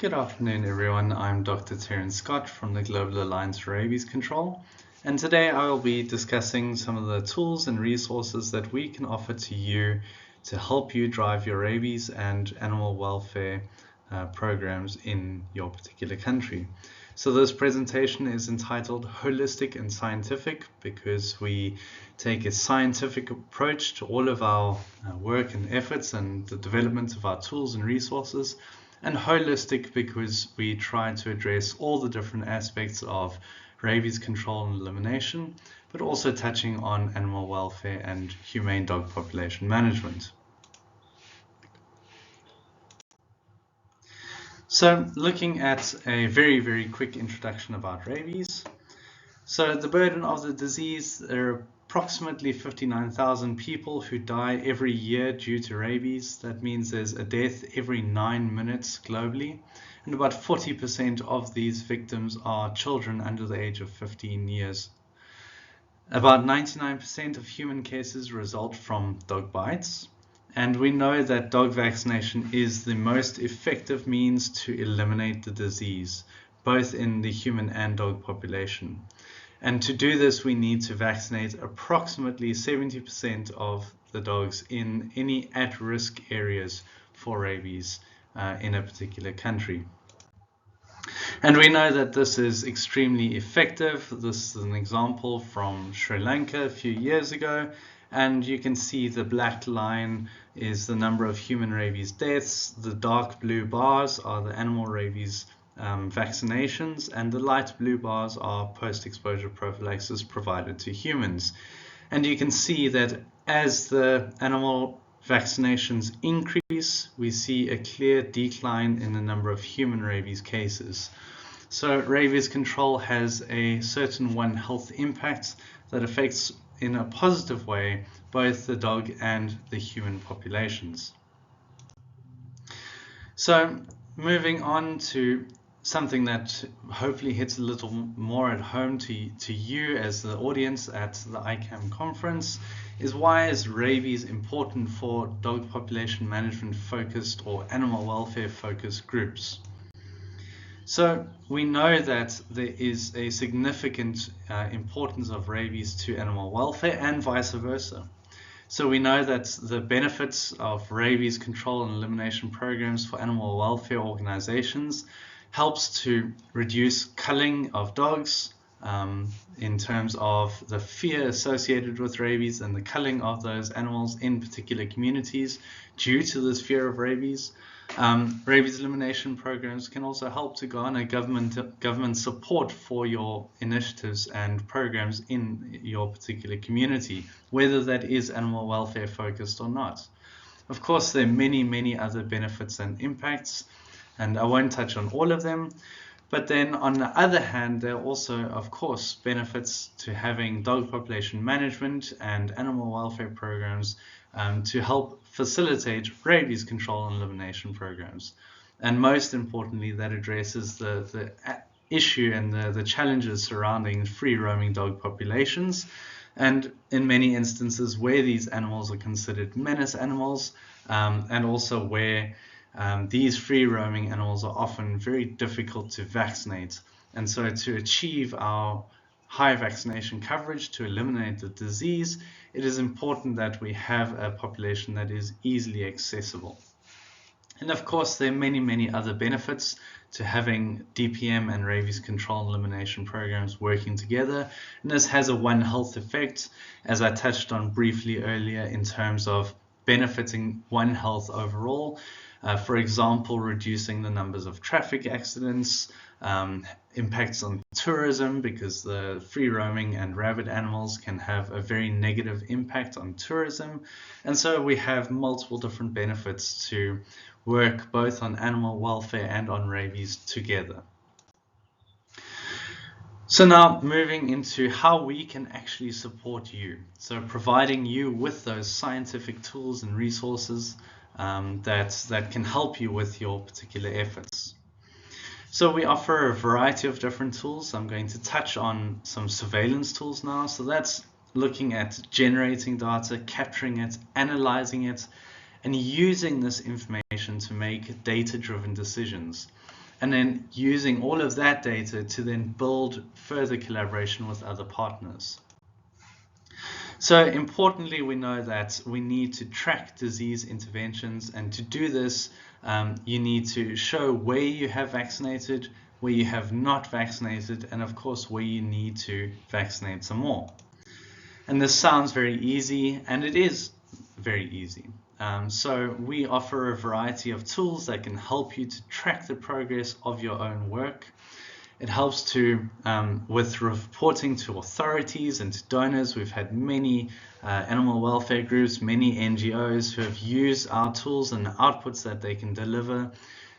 Good afternoon, everyone. I'm Dr. Terence Scott from the Global Alliance for Rabies Control, and today I will be discussing some of the tools and resources that we can offer to you to help you drive your rabies and animal welfare programs in your particular country. So this presentation is entitled Holistic and Scientific because we take a scientific approach to all of our work and efforts and the development of our tools and resources, and holistic because we try to address all the different aspects of rabies control and elimination, but also touching on animal welfare and humane dog population management. So looking at a very quick introduction about rabies. So the burden of the disease, there are approximately 59,000 people who die every year due to rabies. That means there's a death every 9 minutes globally, and about 40% of these victims are children under the age of 15 years. About 99% of human cases result from dog bites, and we know that dog vaccination is the most effective means to eliminate the disease, both in the human and dog population. And to do this, we need to vaccinate approximately 70% of the dogs in any at-risk areas for rabies in a particular country. And we know that this is extremely effective. This is an example from Sri Lanka a few years ago. And you can see the black line is the number of human rabies deaths. The dark blue bars are the animal rabies vaccinations, and the light blue bars are post-exposure prophylaxis provided to humans. And you can see that as the animal vaccinations increase, we see a clear decline in the number of human rabies cases. So rabies control has a certain One Health impact that affects in a positive way both the dog and the human populations. So moving on to something that hopefully hits a little more at home to you as the audience at the ICAM conference is why is rabies important for dog population management focused or animal welfare focused groups. So we know that there is a significant importance of rabies to animal welfare and vice versa. So we know that the benefits of rabies control and elimination programs for animal welfare organizations helps to reduce culling of dogs in terms of the fear associated with rabies and the culling of those animals in particular communities due to this fear of rabies. Rabies elimination programs can also help to garner government support for your initiatives and programs in your particular community, whether that is animal welfare focused or not. Of course, there are many other benefits and impacts, and I won't touch on all of them. But then on the other hand, there are also, of course, benefits to having dog population management and animal welfare programs to help facilitate rabies control and elimination programs. And most importantly, that addresses the issue and the challenges surrounding free roaming dog populations. And in many instances where these animals are considered menace animals, and also where these free roaming animals are often very difficult to vaccinate. And so to achieve our high vaccination coverage to eliminate the disease, it is important that we have a population that is easily accessible. And of course, there are many other benefits to having DPM and rabies control and elimination programs working together. And this has a One Health effect, as I touched on briefly earlier, in terms of benefiting One Health overall. For example, reducing the numbers of traffic accidents, impacts on tourism, because the free roaming and rabid animals can have a very negative impact on tourism. And so we have multiple different benefits to work both on animal welfare and on rabies together. So now moving into how we can actually support you. So providing you with those scientific tools and resources that can help you with your particular efforts. So we offer a variety of different tools. I'm going to touch on some surveillance tools now. So that's looking at generating data, capturing it, analyzing it, and using this information to make data-driven decisions. and then using all of that data to then build further collaboration with other partners. So importantly, we know that we need to track disease interventions, and to do this, you need to show where you have vaccinated, where you have not vaccinated, and of course where you need to vaccinate some more. And this sounds very easy, and it is very easy. So we offer a variety of tools that can help you to track the progress of your own work. It helps to with reporting to authorities and to donors. We've had many animal welfare groups, many NGOs who have used our tools and the outputs that they can deliver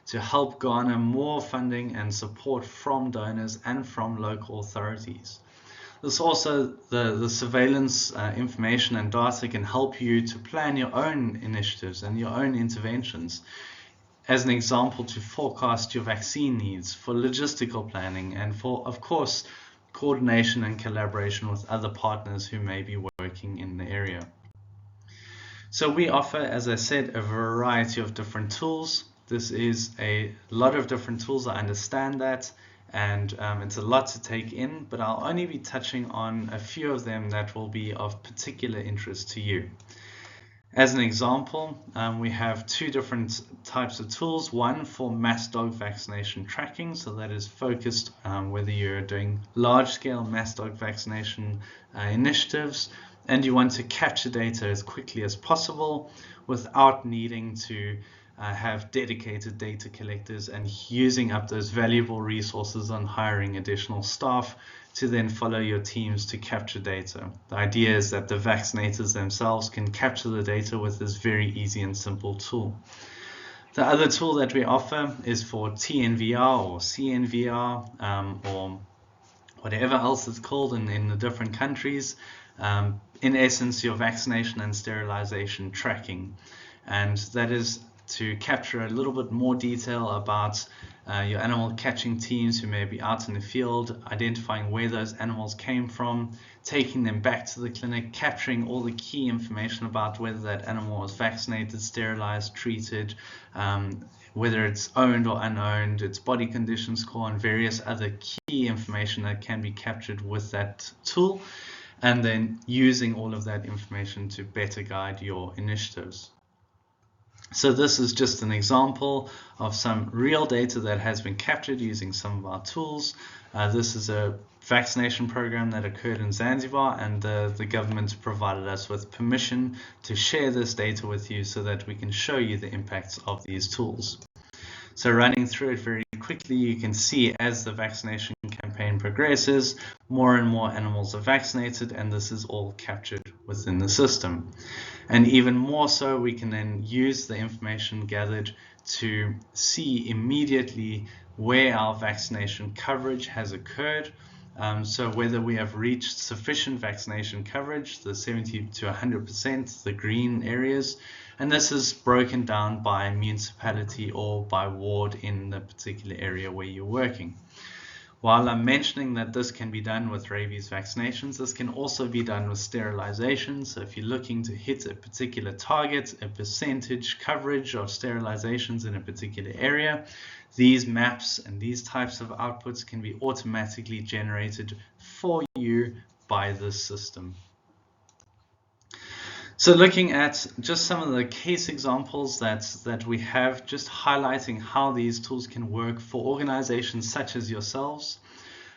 to help garner more funding and support from donors and from local authorities. This also, the surveillance information and data can help you to plan your own initiatives and your own interventions. As an example, to forecast your vaccine needs, for logistical planning, and for, of course, coordination and collaboration with other partners who may be working in the area. So we offer, as I said, a variety of different tools. This is a lot of different tools, I understand that, and it's a lot to take in, but I'll only be touching on a few of them that will be of particular interest to you. As an example, we have two different types of tools. One for mass dog vaccination tracking, so that is focused whether you're doing large-scale mass dog vaccination initiatives and you want to capture data as quickly as possible without needing to have dedicated data collectors and using up those valuable resources on hiring additional staff to then follow your teams to capture data. The idea is that the vaccinators themselves can capture the data with this very easy and simple tool. The other tool that we offer is for TNVR or CNVR or whatever else it's called in the different countries. In essence, your vaccination and sterilization tracking. And that is to capture a little bit more detail about your animal catching teams who may be out in the field, identifying where those animals came from, taking them back to the clinic, capturing all the key information about whether that animal was vaccinated, sterilized, treated, whether it's owned or unowned, its body condition score, and various other key information that can be captured with that tool, and then using all of that information to better guide your initiatives. So this is just an example of some real data that has been captured using some of our tools. This is a vaccination program that occurred in Zanzibar, and the government provided us with permission to share this data with you so that we can show you the impacts of these tools. So running through it very quickly, you can see as the vaccination campaign progresses, more and more animals are vaccinated, and this is all captured within the system. And even more so, we can then use the information gathered to see immediately where our vaccination coverage has occurred. So whether we have reached sufficient vaccination coverage, the 70 to 100%, the green areas, and this is broken down by municipality or by ward in the particular area where you're working. While I'm mentioning that this can be done with rabies vaccinations, this can also be done with sterilization. So if you're looking to hit a particular target, a percentage coverage of sterilizations in a particular area, these maps and these types of outputs can be automatically generated for you by this system. So looking at just some of the case examples that we have, just highlighting how these tools can work for organizations such as yourselves.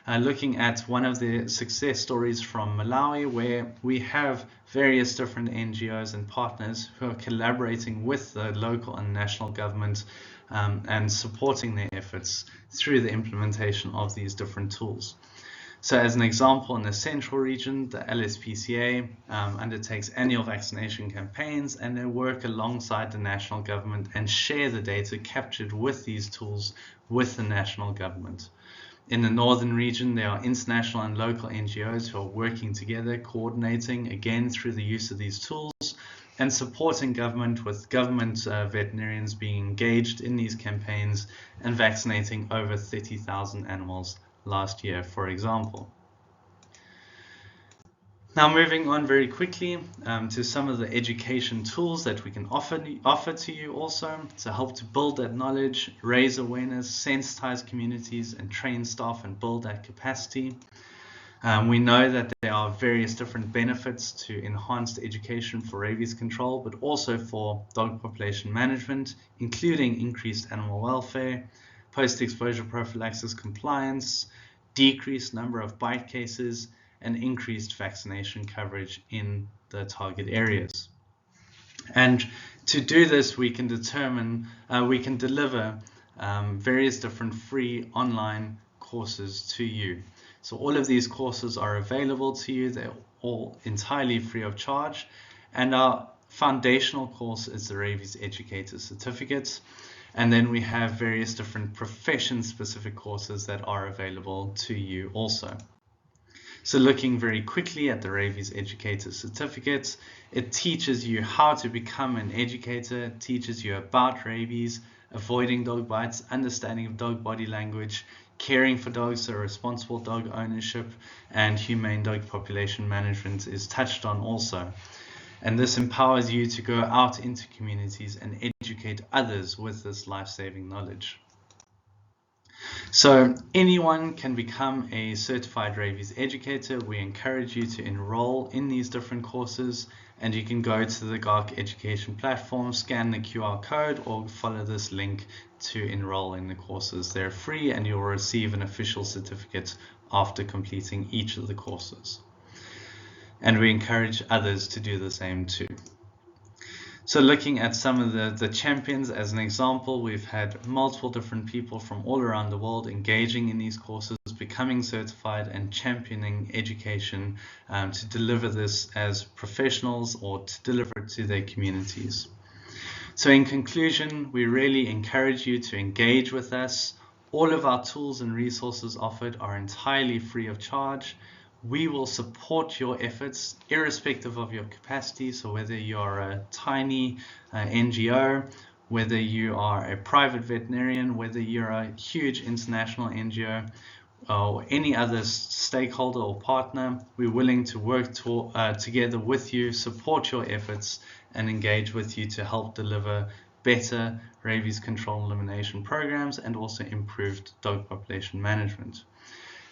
Looking at one of the success stories from Malawi, where we have various different NGOs and partners who are collaborating with the local and national government and supporting their efforts through the implementation of these different tools. So as an example, in the central region, the LSPCA undertakes annual vaccination campaigns, and they work alongside the national government and share the data captured with these tools with the national government. In the northern region, there are international and local NGOs who are working together, coordinating, again, through the use of these tools, and supporting government with government veterinarians being engaged in these campaigns and vaccinating over 30,000 animals last year, for example. Now moving on very quickly to some of the education tools that we can offer to you also to help to build that knowledge, raise awareness, sensitize communities and train staff and build that capacity. We know that there are various different benefits to enhanced education for rabies control, but also for dog population management, including increased animal welfare, post-exposure prophylaxis compliance, decreased number of bite cases, and increased vaccination coverage in the target areas. And to do this, we can deliver various different free online courses to you. So all of these courses are available to you. They're all entirely free of charge. And our foundational course is the Rabies Educator Certificate. And then we have various different profession-specific courses that are available to you also. So looking very quickly at the Rabies Educator Certificate, it teaches you how to become an educator, teaches you about rabies, avoiding dog bites, understanding of dog body language, caring for dogs, so responsible dog ownership, and humane dog population management is touched on also. And this empowers you to go out into communities and educate others with this life-saving knowledge. So anyone can become a certified rabies educator. We encourage you to enroll in these different courses, and you can go to the GARC education platform, scan the QR code, or follow this link to enroll in the courses. They're free and you'll receive an official certificate after completing each of the courses. And we encourage others to do the same too. So looking at some of the champions as an example, we've had multiple different people from all around the world engaging in these courses, becoming certified and championing education to deliver this as professionals or to deliver it to their communities. So in conclusion, we really encourage you to engage with us. All of our tools and resources offered are entirely free of charge. We will support your efforts irrespective of your capacity. So whether you're a tiny NGO, whether you are a private veterinarian, whether you're a huge international NGO, or any other stakeholder or partner, we're willing to work together with you, support your efforts, and engage with you to help deliver better rabies control and elimination programs and also improved dog population management.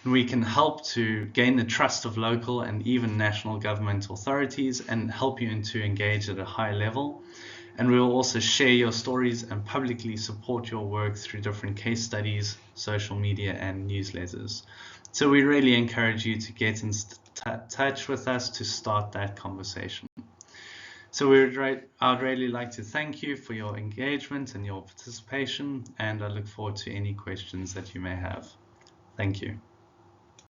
We can help to gain the trust of local and even national government authorities and help you to engage at a high level. And we will also share your stories and publicly support your work through different case studies, social media, and newsletters. So we really encourage you to get in touch with us to start that conversation. So I'd really like to thank you for your engagement and your participation, and I look forward to any questions that you may have. Thank you.